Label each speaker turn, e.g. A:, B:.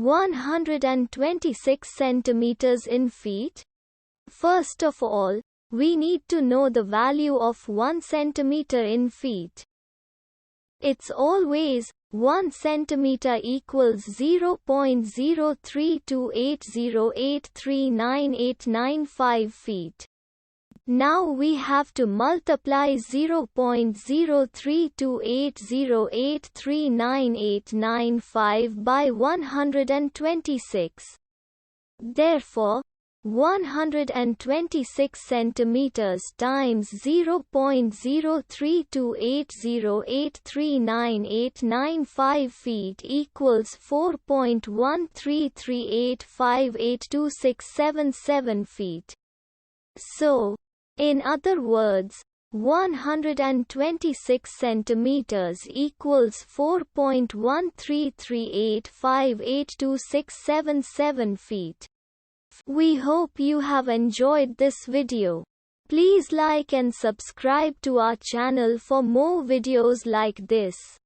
A: 126 centimeters in feet? First of all, we need to know the value of 1 centimeter in feet. It's always 1 centimeter equals 0.03280839895 feet. Now we have to multiply 0.03280839895 by 126. Therefore, 126 centimeters times 0.03280839895 feet equals 4.133858267 feet. So, in other words, 126 centimeters equals 4.133858267 feet. We hope you have enjoyed this video. Please like and subscribe to our channel for more videos like this.